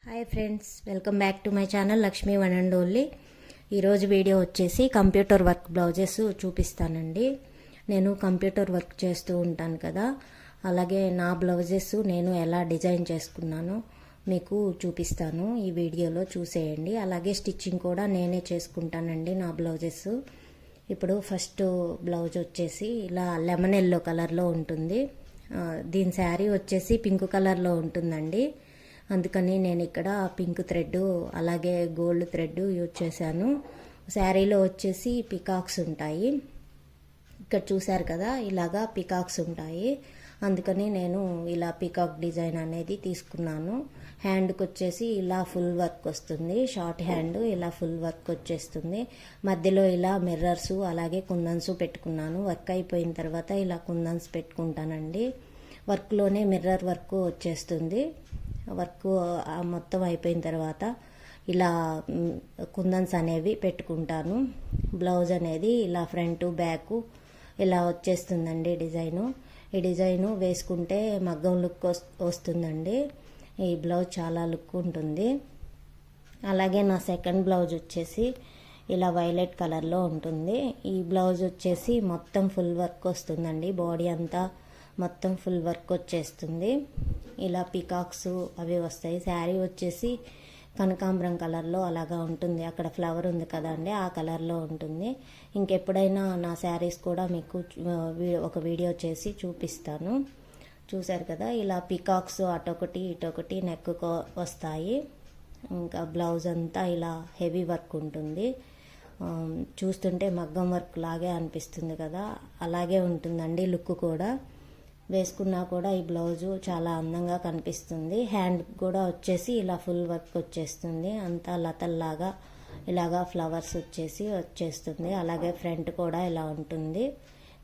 Hi friends, welcome back to my channel Lakshmi one and only. ఈరోజు video వచ్చేసి computer work blouses చూపిస్తానండి. నేను computer work చేస్తూ ఉంటాను కదా, అలాగే నా బ్లౌజెస్ నేను ఎలా డిజైన్ చేసుకున్నానో మీకు చూపిస్తాను. ఈ వీడియోలో చూసేయండి. అలాగే స్టిచ్చింగ్ కూడా నేనే చేసుకుంటానండి నా బ్లౌజెస్. ఇప్పుడు ఫస్ట్ బ్లౌజ్ వచ్చేసి ఇలా లెమన్ ఎల్లో కలర్లో ఉంటుంది. దీని శారీ వచ్చేసి పింక్ కలర్లో ఉంటుందండి. అందుకని నేను ఇక్కడ పింక్ థ్రెడ్ అలాగే గోల్డ్ థ్రెడ్ యూజ్ చేశాను. శారీలో వచ్చేసి పికాక్స్ ఉంటాయి. ఇక్కడ చూశారు కదా, ఇలాగా పికాక్స్ ఉంటాయి. అందుకని నేను ఇలా పికాక్ డిజైన్ అనేది తీసుకున్నాను. హ్యాండ్కి వచ్చేసి ఇలా ఫుల్ వర్క్ వస్తుంది. షార్ట్ హ్యాండ్ ఇలా ఫుల్ వర్క్ వచ్చేస్తుంది. మధ్యలో ఇలా మిర్రర్స్ అలాగే కుందన్స్ పెట్టుకున్నాను. వర్క్ అయిపోయిన తర్వాత ఇలా కుందన్స్ పెట్టుకుంటానండి. వర్క్లోనే మిర్రర్ వర్క్ వచ్చేస్తుంది. వర్క్ మొత్తం అయిపోయిన తర్వాత ఇలా కుందన్స్ అనేవి పెట్టుకుంటాను. బ్లౌజ్ అనేది ఇలా ఫ్రంట్ బ్యాక్ ఇలా వచ్చేస్తుందండి డిజైను. ఈ డిజైను వేసుకుంటే మగ్గం లుక్ వస్తుందండి. ఈ బ్లౌజ్ చాలా లుక్ ఉంటుంది. అలాగే నా సెకండ్ బ్లౌజ్ వచ్చేసి ఇలా వైలెట్ కలర్లో ఉంటుంది. ఈ బ్లౌజ్ వచ్చేసి మొత్తం ఫుల్ వర్క్ వస్తుందండి. బాడీ అంతా మొత్తం ఫుల్ వర్క్ వచ్చేస్తుంది. ఇలా పికాక్స్ అవి వస్తాయి. శారీ వచ్చేసి కనకాంబరం కలర్లో అలాగా ఉంటుంది. అక్కడ ఫ్లవర్ ఉంది కదండి, ఆ కలర్లో ఉంటుంది. ఇంకెప్పుడైనా నా శారీస్ కూడా మీకు ఒక వీడియో చేసి చూపిస్తాను. చూశారు కదా, ఇలా పికాక్స్ అటొకటి ఇటొకటి నెక్ వస్తాయి. ఇంకా బ్లౌజ్ అంతా ఇలా హెవీ వర్క్ ఉంటుంది. చూస్తుంటే మగ్గం వర్క్ లాగే అనిపిస్తుంది కదా, అలాగే ఉంటుందండి లుక్ కూడా. వేసుకున్నా కూడా ఈ బ్లౌజు చాలా అందంగా కనిపిస్తుంది. హ్యాండ్ కూడా వచ్చేసి ఇలా ఫుల్ వర్క్ వచ్చేస్తుంది. అంతా లతల్లాగా ఇలాగా ఫ్లవర్స్ వచ్చేస్తుంది. అలాగే ఫ్రంట్ కూడా ఇలా ఉంటుంది.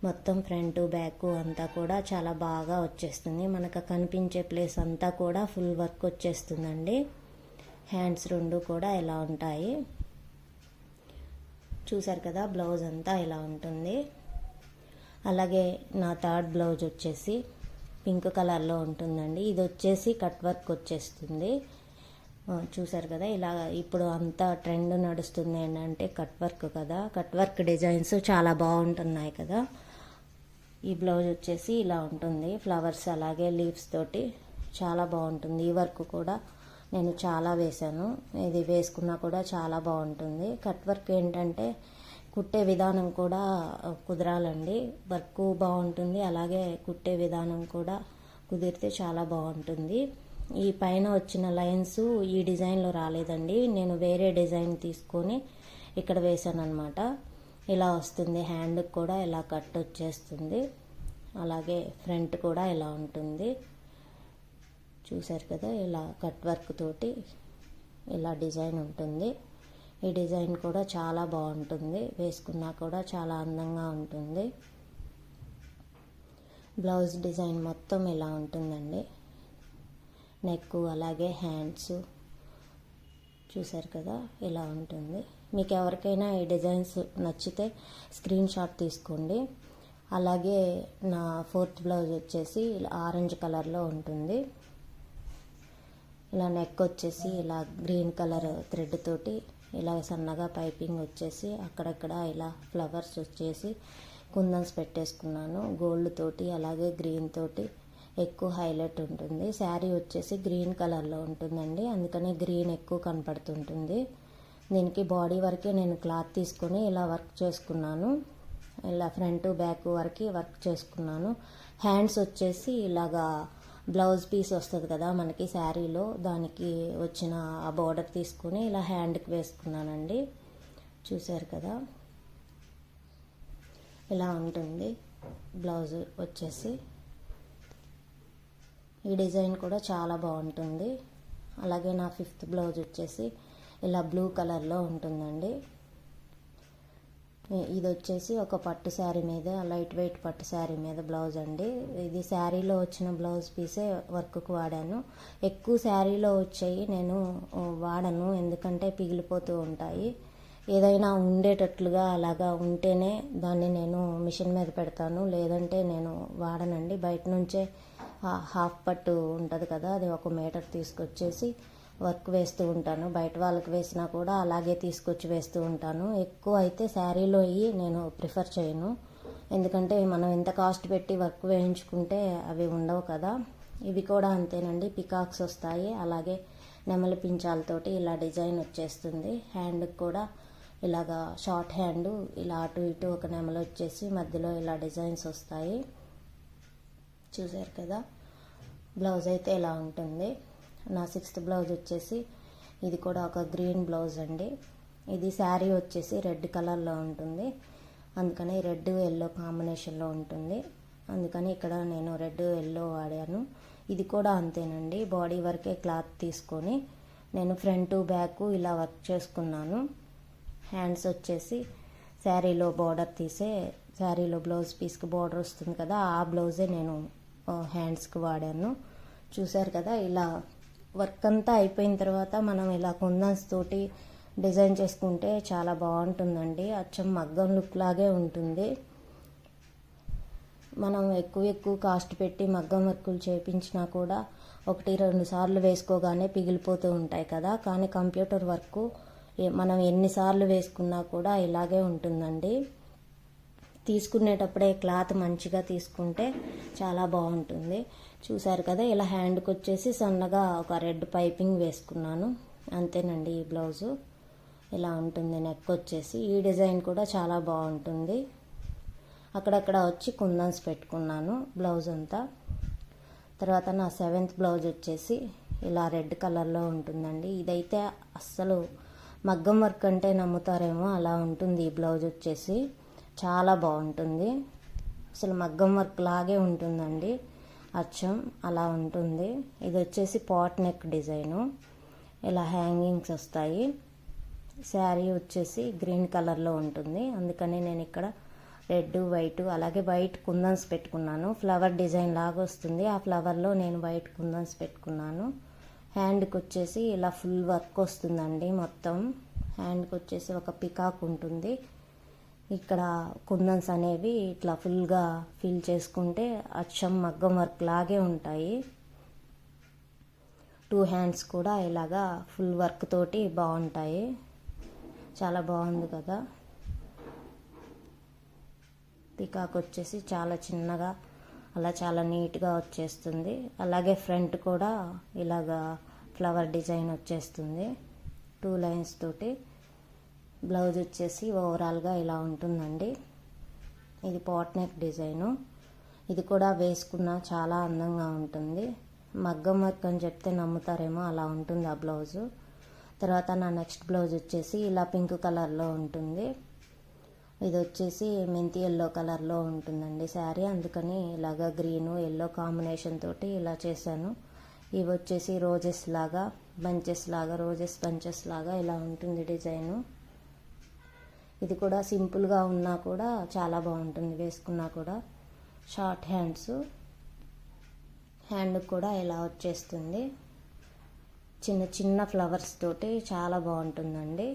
మొత్తం ఫ్రంట్ బ్యాక్ అంతా కూడా చాలా బాగా వచ్చేస్తుంది. మనకు కనిపించే ప్లేస్ అంతా కూడా ఫుల్ వర్క్ వచ్చేస్తుందండి. హ్యాండ్స్ రెండు కూడా ఇలా ఉంటాయి. చూసారు కదా, బ్లౌజ్ అంతా ఇలా ఉంటుంది. అలాగే నా థర్డ్ బ్లౌజ్ వచ్చేసి పింక్ కలర్లో ఉంటుందండి. ఇది వచ్చేసి కట్ వర్క్ వచ్చేస్తుంది. చూసారు కదా, ఇలా ఇప్పుడు అంతా ట్రెండ్ నడుస్తుంది ఏంటంటే కట్ వర్క్ కదా. కట్ వర్క్ డిజైన్స్ చాలా బాగుంటున్నాయి కదా. ఈ బ్లౌజ్ వచ్చేసి ఇలా ఉంటుంది. ఫ్లవర్స్ అలాగే లీవ్స్ తోటి చాలా బాగుంటుంది. ఈ వర్క్ కూడా నేను చాలా వేశాను. ఇది వేసుకున్నా కూడా చాలా బాగుంటుంది. కట్ వర్క్ ఏంటంటే కుట్టే విధానం కూడా కుదరాలండి. వర్క్ బాగుంటుంది, అలాగే కుట్టే విధానం కూడా కుదిరితే చాలా బాగుంటుంది. ఈ పైన వచ్చిన లైన్స్ ఈ డిజైన్లో రాలేదండి. నేను వేరే డిజైన్ తీసుకొని ఇక్కడ వేసాను అనమాట. ఇలా వస్తుంది. హ్యాండ్కి కూడా ఇలా కట్ వచ్చేస్తుంది. అలాగే ఫ్రంట్ కూడా ఇలా ఉంటుంది. చూసారు కదా, ఇలా కట్ వర్క్ తోటి ఇలా డిజైన్ ఉంటుంది. ఈ డిజైన్ కూడా చాలా బాగుంటుంది. వేసుకున్నా కూడా చాలా అందంగా ఉంటుంది. బ్లౌజ్ డిజైన్ మొత్తం ఇలా ఉంటుందండి. నెక్ అలాగే హ్యాండ్స్ చూసారు కదా, ఇలా ఉంటుంది. మీకు ఎవరికైనా ఈ డిజైన్స్ నచ్చితే స్క్రీన్ షాట్ తీసుకోండి. అలాగే నా ఫోర్త్ బ్లౌజ్ వచ్చేసి ఆరెంజ్ కలర్లో ఉంటుంది. ఇలా నెక్ వచ్చేసి ఇలా గ్రీన్ కలర్ థ్రెడ్ తోటి ఇలా సన్నగా పైపింగ్ వచ్చేసి అక్కడక్కడ ఇలా ఫ్లవర్స్ వచ్చేసి కుందన్స్ పెట్టేసుకున్నాను. గోల్డ్ తోటి అలాగే గ్రీన్ తోటి ఎక్కువ హైలైట్ ఉంటుంది. శారీ వచ్చేసి గ్రీన్ కలర్లో ఉంటుందండి, అందుకని గ్రీన్ ఎక్కువ కనపడుతుంటుంది. దీనికి బాడీ వరకే నేను క్లాత్ తీసుకొని ఇలా వర్క్ చేసుకున్నాను. ఇలా ఫ్రంట్ బ్యాక్ వరకు వర్క్ చేసుకున్నాను. హ్యాండ్స్ వచ్చేసి ఇలాగా బ్లౌజ్ పీస్ వస్తుంది కదా మనకి శారీలో, దానికి వచ్చిన ఆ బోర్డర్ తీసుకుని ఇలా హ్యాండ్కి వేసుకున్నానండి. చూసారు కదా, ఇలా ఉంటుంది బ్లౌజ్ వచ్చేసి. ఈ డిజైన్ కూడా చాలా బాగుంటుంది. అలాగే నా ఫిఫ్త్ బ్లౌజ్ వచ్చేసి ఇలా బ్లూ కలర్లో ఉంటుందండి. ఇది వచ్చేసి ఒక పట్టు శారీ మీద, లైట్ వెయిట్ పట్టు శారీ మీద బ్లౌజ్ అండి. ఇది శారీలో వచ్చిన బ్లౌజ్ పీసే వర్క్కు వాడాను. ఎక్కువ శారీలో వచ్చాయి నేను వాడను, ఎందుకంటే పిగిలిపోతూ ఉంటాయి. ఏదైనా ఉండేటట్లుగా అలాగా ఉంటేనే దాన్ని నేను మిషన్ మీద పెడతాను, లేదంటే నేను వాడనండి. బయట నుంచే హాఫ్ పట్టు ఉంటుంది కదా, అది 1 మీటర్ తీసుకొచ్చేసి వర్క్ వేస్తూ ఉంటాను. బయట వాళ్ళకి వేసినా కూడా అలాగే తీసుకొచ్చి వేస్తూ ఉంటాను. ఎక్కువ అయితే శారీలో నేను ప్రిఫర్ చేయను, ఎందుకంటే మనం ఎంత కాస్ట్ పెట్టి వర్క్ వేయించుకుంటే అవి ఉండవు కదా. ఇవి కూడా అంతేనండి, పికాక్స్ వస్తాయి, అలాగే నెమలి పించాలతోటి ఇలా డిజైన్ వచ్చేస్తుంది. హ్యాండ్కి కూడా ఇలాగా షార్ట్ హ్యాండ్, ఇలా అటు ఇటు ఒక నెమలి వచ్చేసి మధ్యలో ఇలా డిజైన్స్ వస్తాయి. చూసారు కదా, బ్లౌజ్ అయితే ఇలా ఉంటుంది. నా 6th బ్లౌజ్ వచ్చేసి ఇది కూడా ఒక గ్రీన్ బ్లౌజ్ అండి. ఇది శారీ వచ్చేసి రెడ్ కలర్లో ఉంటుంది, అందుకని రెడ్ ఎల్లో కాంబినేషన్లో ఉంటుంది, అందుకని ఇక్కడ నేను రెడ్ ఎల్లో వాడాను. ఇది కూడా అంతేనండి, బాడీ వరకే క్లాత్ తీసుకొని నేను ఫ్రంట్ బ్యాక్ ఇలా వర్క్ చేసుకున్నాను. హ్యాండ్స్ వచ్చేసి శారీలో బార్డర్ తీసే, శారీలో బ్లౌజ్ పీస్కి బార్డర్ వస్తుంది కదా, ఆ బ్లౌజే నేను హ్యాండ్స్కి వాడాను. చూసారు కదా, ఇలా వర్క్ అంతా అయిపోయిన తర్వాత మనం ఇలా కుందన్స్ తోటి డిజైన్ చేసుకుంటే చాలా బాగుంటుందండి. అచ్చం మగ్గం లుక్ లాగే ఉంటుంది. మనం ఎక్కువ కాస్ట్ పెట్టి మగ్గం వర్కులు చేయించినా కూడా 1-2 సార్లు వేసుకోగానే పిగిలిపోతూ ఉంటాయి కదా, కానీ కంప్యూటర్ వర్క్ మనం ఎన్నిసార్లు వేసుకున్నా కూడా ఇలాగే ఉంటుందండి. తీసుకునేటప్పుడే క్లాత్ మంచిగా తీసుకుంటే చాలా బాగుంటుంది. చూసారు కదా, ఇలా హ్యాండ్కి వచ్చేసి సన్నగా ఒక రెడ్ పైపింగ్ వేసుకున్నాను, అంతేనండి. ఈ బ్లౌజు ఇలా ఉంటుంది. నెక్ వచ్చేసి ఈ డిజైన్ కూడా చాలా బాగుంటుంది. అక్కడక్కడ వచ్చి కుందన్స్ పెట్టుకున్నాను బ్లౌజ్ అంతా. తర్వాత నా 7th బ్లౌజ్ వచ్చేసి ఇలా రెడ్ కలర్లో ఉంటుందండి. ఇదైతే అస్సలు మగ్గం వర్క్ అంటే నమ్ముతారేమో అలా ఉంటుంది. ఈ బ్లౌజ్ వచ్చేసి చాలా బాగుంటుంది, అసలు మగ్గం వర్క్ లాగే ఉంటుందండి, అచ్చం అలా ఉంటుంది. ఇది వచ్చేసి పాట్ నెక్ డిజైను, ఇలా హ్యాంగింగ్స్ వస్తాయి. శారీ వచ్చేసి గ్రీన్ కలర్లో ఉంటుంది, అందుకని నేను ఇక్కడ రెడ్ వైట్ అలాగే వైట్ కుందన్స్ పెట్టుకున్నాను. ఫ్లవర్ డిజైన్ లాగా వస్తుంది, ఆ ఫ్లవర్లో నేను వైట్ కుందన్స్ పెట్టుకున్నాను. హ్యాండ్కి వచ్చేసి ఇలా ఫుల్ వర్క్ వస్తుందండి. మొత్తం హ్యాండ్కి వచ్చేసి ఒక పికాక్ ఉంటుంది. ఇక్కడ కుందన్స్ అనేవి ఇట్లా ఫుల్గా ఫిల్ చేసుకుంటే అచ్చం మగ్గం వర్క్ లాగే ఉంటాయి. 2 హ్యాండ్స్ కూడా ఇలాగా ఫుల్ వర్క్ తోటి బాగుంటాయి. చాలా బాగుంది కదా. పికాక్ వచ్చేసి చాలా చిన్నగా అలా చాలా నీట్గా వచ్చేస్తుంది. అలాగే ఫ్రంట్ కూడా ఇలాగా ఫ్లవర్ డిజైన్ వచ్చేస్తుంది 2 లైన్స్ తోటి. బ్లౌజ్ వచ్చేసి ఓవరాల్గా ఇలా ఉంటుందండి. ఇది పాట్ నెక్ డిజైను, ఇది కూడా వేసుకున్న చాలా అందంగా ఉంటుంది. మగ్గం వర్క్ అని చెప్తే నమ్ముతారేమో అలా ఉంటుంది ఆ బ్లౌజు. తర్వాత నా నెక్స్ట్ బ్లౌజ్ వచ్చేసి ఇలా పింక్ కలర్లో ఉంటుంది. ఇది వచ్చేసి మెంతి ఎల్లో కలర్లో ఉంటుందండి శారీ, అందుకని ఇలాగా గ్రీను ఎల్లో కాంబినేషన్ తోటి ఇలా చేశాను. ఇవి వచ్చేసి రోజెస్ లాగా, బంచెస్ లాగా, రోజెస్ బంచెస్ లాగా ఇలా ఉంటుంది డిజైను. ఇది కూడా సింపుల్గా ఉన్నా కూడా చాలా బాగుంటుంది వేసుకున్నా కూడా. షార్ట్ హ్యాండ్స్, హ్యాండ్ కూడా ఇలా వచ్చేస్తుంది చిన్న చిన్న ఫ్లవర్స్ తోటి, చాలా బాగుంటుందండి.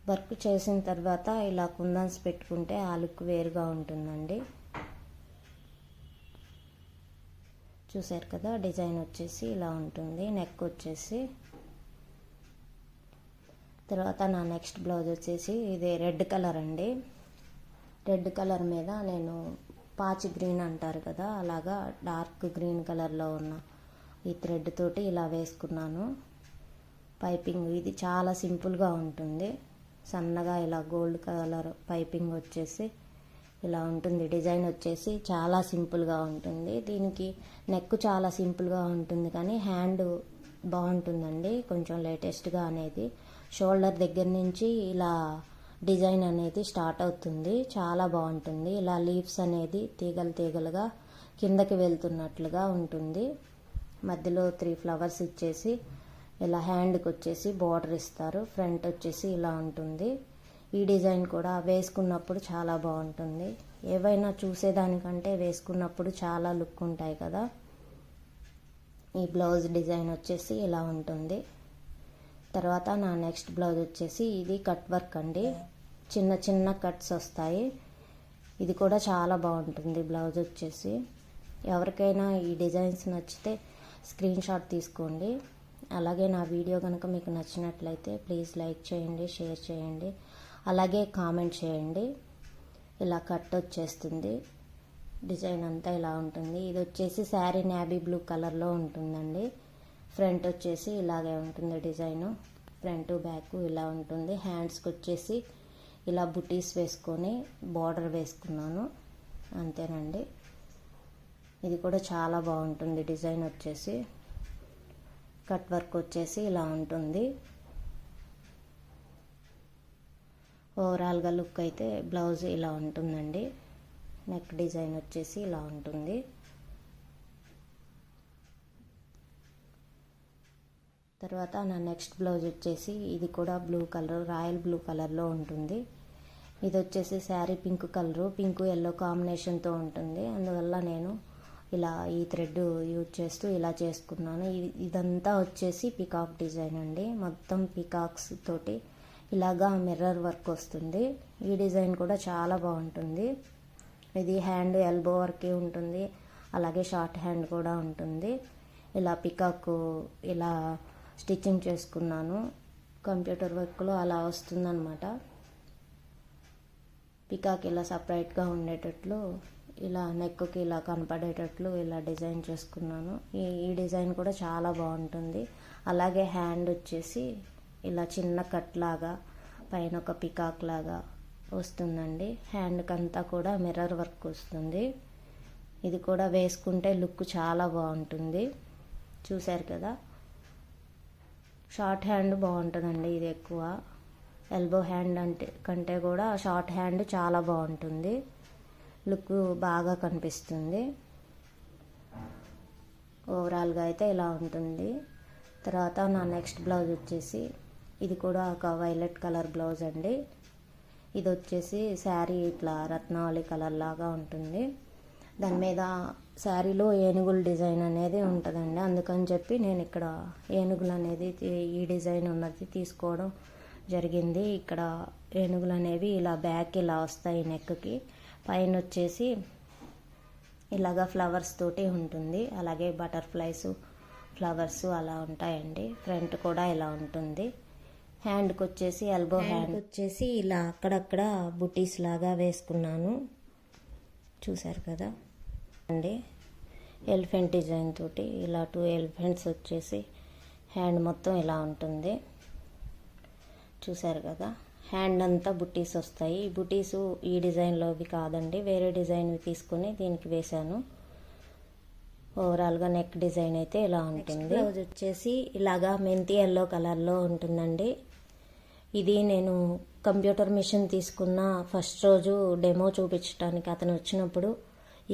వర్క్ చేసిన తర్వాత ఇలా కుందన్స్ పెట్టుకుంటే ఆ లుక్ వేరుగా ఉంటుందండి. చూసారు కదా, డిజైన్ వచ్చేసి ఇలా ఉంటుంది. నెక్ వచ్చేసి తర్వాత నా నెక్స్ట్ బ్లౌజ్ వచ్చేసి ఇది రెడ్ కలర్ అండి. రెడ్ కలర్ మీద నేను పాచి గ్రీన్ అంటారు కదా, అలాగా డార్క్ గ్రీన్ కలర్లో ఉన్న ఈ థ్రెడ్ తోటి ఇలా వేసుకున్నాను పైపింగ్. ఇది చాలా సింపుల్గా ఉంటుంది, సన్నగా ఇలా గోల్డ్ కలర్ పైపింగ్ వచ్చేసి ఇలా ఉంటుంది. డిజైన్ వచ్చేసి చాలా సింపుల్గా ఉంటుంది. దీనికి నెక్ చాలా సింపుల్గా ఉంటుంది, కానీ హ్యాండ్ బాగుంటుందండి కొంచెం లేటెస్ట్గా అనేది. షోల్డర్ దగ్గర నుంచి ఇలా డిజైన్ అనేది స్టార్ట్ అవుతుంది, చాలా బాగుంటుంది. ఇలా లీవ్స్ అనేది తీగలు తీగలుగా కిందకి వెళ్తున్నట్లుగా ఉంటుంది. మధ్యలో 3 ఫ్లవర్స్ ఇచ్చేసి ఇలా హ్యాండ్కి వచ్చేసి బార్డర్ ఇస్తారు. ఫ్రంట్ వచ్చేసి ఇలా ఉంటుంది. ఈ డిజైన్ కూడా వేసుకున్నప్పుడు చాలా బాగుంటుంది. ఏవైనా చూసేదానికంటే వేసుకున్నప్పుడు చాలా లుక్ ఉంటాయి కదా. ఈ బ్లౌజ్ డిజైన్ వచ్చేసి ఇలా ఉంటుంది. తర్వాత నా నెక్స్ట్ బ్లౌజ్ వచ్చేసి ఇది కట్ వర్క్ అండి, చిన్న చిన్న కట్స్ వస్తాయి. ఇది కూడా చాలా బాగుంటుంది బ్లౌజ్ వచ్చేసి. ఎవరికైనా ఈ డిజైన్స్ నచ్చితే స్క్రీన్ షాట్ తీసుకోండి. అలాగే నా వీడియో కనుక మీకు నచ్చినట్లయితే ప్లీజ్ లైక్ చేయండి, షేర్ చేయండి, అలాగే కామెంట్ చేయండి. ఇలా కట్ వచ్చేస్తుంది, డిజైన్ అంతా ఇలా ఉంటుంది. ఇది వచ్చేసి శారీ నేవీ బ్లూ కలర్లో ఉంటుందండి. ఫ్రంట్ వచ్చేసి ఇలాగే ఉంటుంది డిజైను, ఫ్రంట్ బ్యాక్ ఇలా ఉంటుంది. హ్యాండ్స్కి వచ్చేసి ఇలా బుటీస్ వేసుకొని బార్డర్ వేసుకున్నాను, అంతేనండి. ఇది కూడా చాలా బాగుంటుంది డిజైన్ వచ్చేసి. కట్ వర్క్ వచ్చేసి ఇలా ఉంటుంది. ఓవరాల్గా లుక్ అయితే బ్లౌజ్ ఇలా ఉంటుందండి. నెక్ డిజైన్ వచ్చేసి ఇలా ఉంటుంది. తర్వాత నా నెక్స్ట్ బ్లౌజ్ వచ్చేసి ఇది కూడా బ్లూ కలర్, రాయల్ బ్లూ కలర్లో ఉంటుంది. ఇది వచ్చేసి sari pink colour, pink yellow కాంబినేషన్తో ఉంటుంది. అందువల్ల నేను ఇలా ఈ థ్రెడ్ యూజ్ చేస్తూ ఇలా చేసుకున్నాను. ఇదంతా వచ్చేసి పికాక్ డిజైన్ అండి. మొత్తం పికాక్స్ తోటి ఇలాగా మిర్రర్ వర్క్ వస్తుంది. ఈ డిజైన్ కూడా చాలా బాగుంటుంది. ఇది హ్యాండ్ ఎల్బో వర్కే ఉంటుంది, అలాగే షార్ట్ హ్యాండ్ కూడా ఉంటుంది. ఇలా పికాక్ ఇలా స్టిచ్చింగ్ చేసుకున్నాను. కంప్యూటర్ వర్క్లో అలా వస్తుందన్నమాట. పికాక్ ఇలా సపరేట్గా ఉండేటట్లు ఇలా నెక్కి ఇలా కనపడేటట్లు ఇలా డిజైన్ చేసుకున్నాను. ఈ డిజైన్ కూడా చాలా బాగుంటుంది. అలాగే హ్యాండ్ వచ్చేసి ఇలా చిన్న కట్ లాగా పైన ఒక పికాక్ లాగా వస్తుందండి. హ్యాండ్కి అంతా కూడా మిర్రర్ వర్క్ వస్తుంది. ఇది కూడా వేసుకుంటే లుక్ చాలా బాగుంటుంది. చూశారు కదా, షార్ట్ హ్యాండ్ బాగుంటుందండి. ఇది ఎక్కువ ఎల్బో హ్యాండ్ కంటే కూడా షార్ట్ హ్యాండ్ చాలా బాగుంటుంది, లుక్ బాగా కనిపిస్తుంది. ఓవరాల్గా అయితే ఇలా ఉంటుంది. తర్వాత నా నెక్స్ట్ బ్లౌజ్ వచ్చేసి ఇది కూడా ఒక వైలెట్ కలర్ బ్లౌజ్ అండి. ఇది వచ్చేసి శారీ ఇట్లా రత్నావళి కలర్ లాగా ఉంటుంది. దాని మీద శారీలో ఏనుగుల డిజైన్ అనేది ఉంటుందండి. అందుకని చెప్పి నేను ఇక్కడ ఏనుగులు అనేది ఈ డిజైన్ ఉన్నది తీసుకోవడం జరిగింది. ఇక్కడ ఏనుగులు అనేవి ఇలా బ్యాక్ ఇలా వస్తాయి నెక్కి, పైన వచ్చేసి ఇలాగా ఫ్లవర్స్ తోటి ఉంటుంది. అలాగే బటర్ఫ్లైస్, ఫ్లవర్స్ అలా ఉంటాయండి. ఫ్రంట్ కూడా ఇలా ఉంటుంది. హ్యాండ్కి వచ్చేసి ఎల్బో హ్యాండ్ వచ్చేసి ఇలా అక్కడక్కడ బుటీస్ లాగా వేసుకున్నాను. చూసారు కదా అండి, ఎలిఫెంట్ డిజైన్ తోటి ఇలా 2 ఎలిఫెంట్స్ వచ్చేసి హ్యాండ్ మొత్తం ఇలా ఉంటుంది. చూసారు కదా, హ్యాండ్ అంతా బుటీస్ వస్తాయి. ఈ బుటీసు ఈ డిజైన్లోవి కాదండి, వేరే డిజైన్వి తీసుకొని దీనికి వేశాను. ఓవరాల్గా నెక్ డిజైన్ అయితే ఇలా ఉంటుంది. బ్లౌజ్ వచ్చేసి ఇలాగా మెంతి ఎల్లో కలర్లో ఉంటుందండి. ఇది నేను కంప్యూటర్ మిషన్ తీసుకున్న ఫస్ట్ రోజు డెమో చూపించడానికి అతను వచ్చినప్పుడు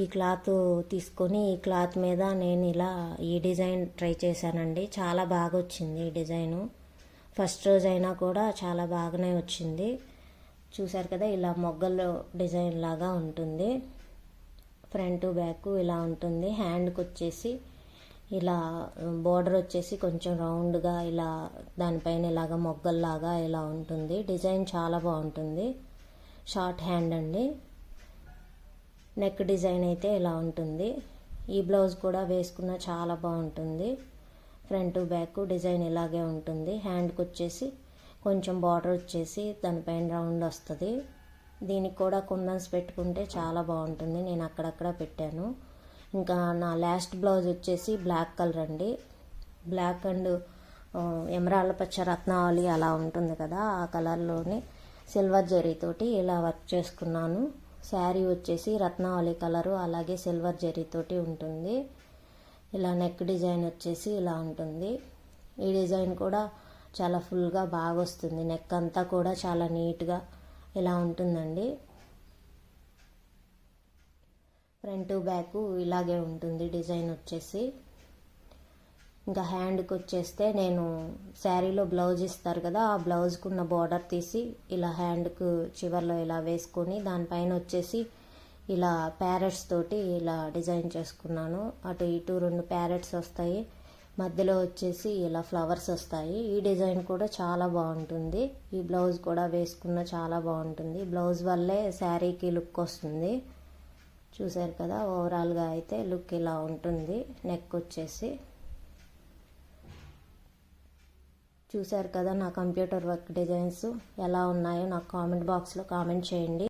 ఈ క్లాత్ తీసుకొని ఈ క్లాత్ మీద నేను ఇలా ఈ డిజైన్ ట్రై చేశానండి. చాలా బాగా వచ్చింది ఈ డిజైను. ఫస్ట్ రోజు అయినా కూడా చాలా బాగానే వచ్చింది. చూసారు కదా, ఇలా మొగ్గలు డిజైన్ లాగా ఉంటుంది. ఫ్రంట్ బ్యాక్ ఇలా ఉంటుంది. హ్యాండ్కి వచ్చేసి ఇలా బోర్డర్ వచ్చేసి కొంచెం రౌండ్గా ఇలా దానిపైన ఇలాగా మొగ్గల్లాగా ఇలా ఉంటుంది. డిజైన్ చాలా బాగుంటుంది. షార్ట్ హ్యాండ్ అండి. నెక్ డిజైన్ అయితే ఇలా ఉంటుంది. ఈ బ్లౌజ్ కూడా వేసుకున్న చాలా బాగుంటుంది. ఫ్రంట్ బ్యాక్ డిజైన్ ఇలాగే ఉంటుంది. హ్యాండ్కి వచ్చేసి కొంచెం బార్డర్ వచ్చేసి దానిపైన రౌండ్ వస్తుంది. దీనికి కూడా కుందన్స్ పెట్టుకుంటే చాలా బాగుంటుంది. నేను అక్కడక్కడ పెట్టాను. ఇంకా నా లాస్ట్ బ్లౌజ్ వచ్చేసి బ్లాక్ కలర్ అండి. బ్లాక్ అండ్ ఎమరాల్డ్ పచ్చ రత్నావళి అలా ఉంటుంది కదా, ఆ కలర్లోని సిల్వర్ జరీతోటి ఇలా వర్క్ చేసుకున్నాను. శారీ వచ్చేసి రత్నావళి కలరు అలాగే సిల్వర్ జరీతోటి ఉంటుంది. ఇలా నెక్ డిజైన్ వచ్చేసి ఇలా ఉంటుంది. ఈ డిజైన్ కూడా చాలా ఫుల్గా బాగా వస్తుంది. నెక్ అంతా కూడా చాలా నీట్గా ఇలా ఉంటుందండి. ఫ్రంట్ బ్యాక్ ఇలాగే ఉంటుంది డిజైన్ వచ్చేసి. ఇంకా హ్యాండ్కి వచ్చేస్తే నేను శారీలో బ్లౌజ్ ఇస్తారు కదా, ఆ బ్లౌజ్కున్న బార్డర్ తీసి ఇలా హ్యాండ్కు చివర్లో ఇలా వేసుకొని దానిపైన వచ్చేసి ఇలా ప్యారెట్స్ తోటి ఇలా డిజైన్ చేసుకున్నాను. అటు ఇటు 2 ప్యారెట్స్ వస్తాయి, మధ్యలో వచ్చేసి ఇలా ఫ్లవర్స్ వస్తాయి. ఈ డిజైన్ కూడా చాలా బాగుంటుంది. ఈ బ్లౌజ్ కూడా వేసుకున్న చాలా బాగుంటుంది. బ్లౌజ్ వల్లే శారీకి లుక్ వస్తుంది. చూసారు కదా, ఓవరాల్గా అయితే లుక్ ఇలా ఉంటుంది. నెక్ వచ్చేసి చూశారు కదా నా కంప్యూటర్ వర్క్ డిజైన్స్ ఎలా ఉన్నాయో నాకు కామెంట్ బాక్స్లో కామెంట్ చేయండి.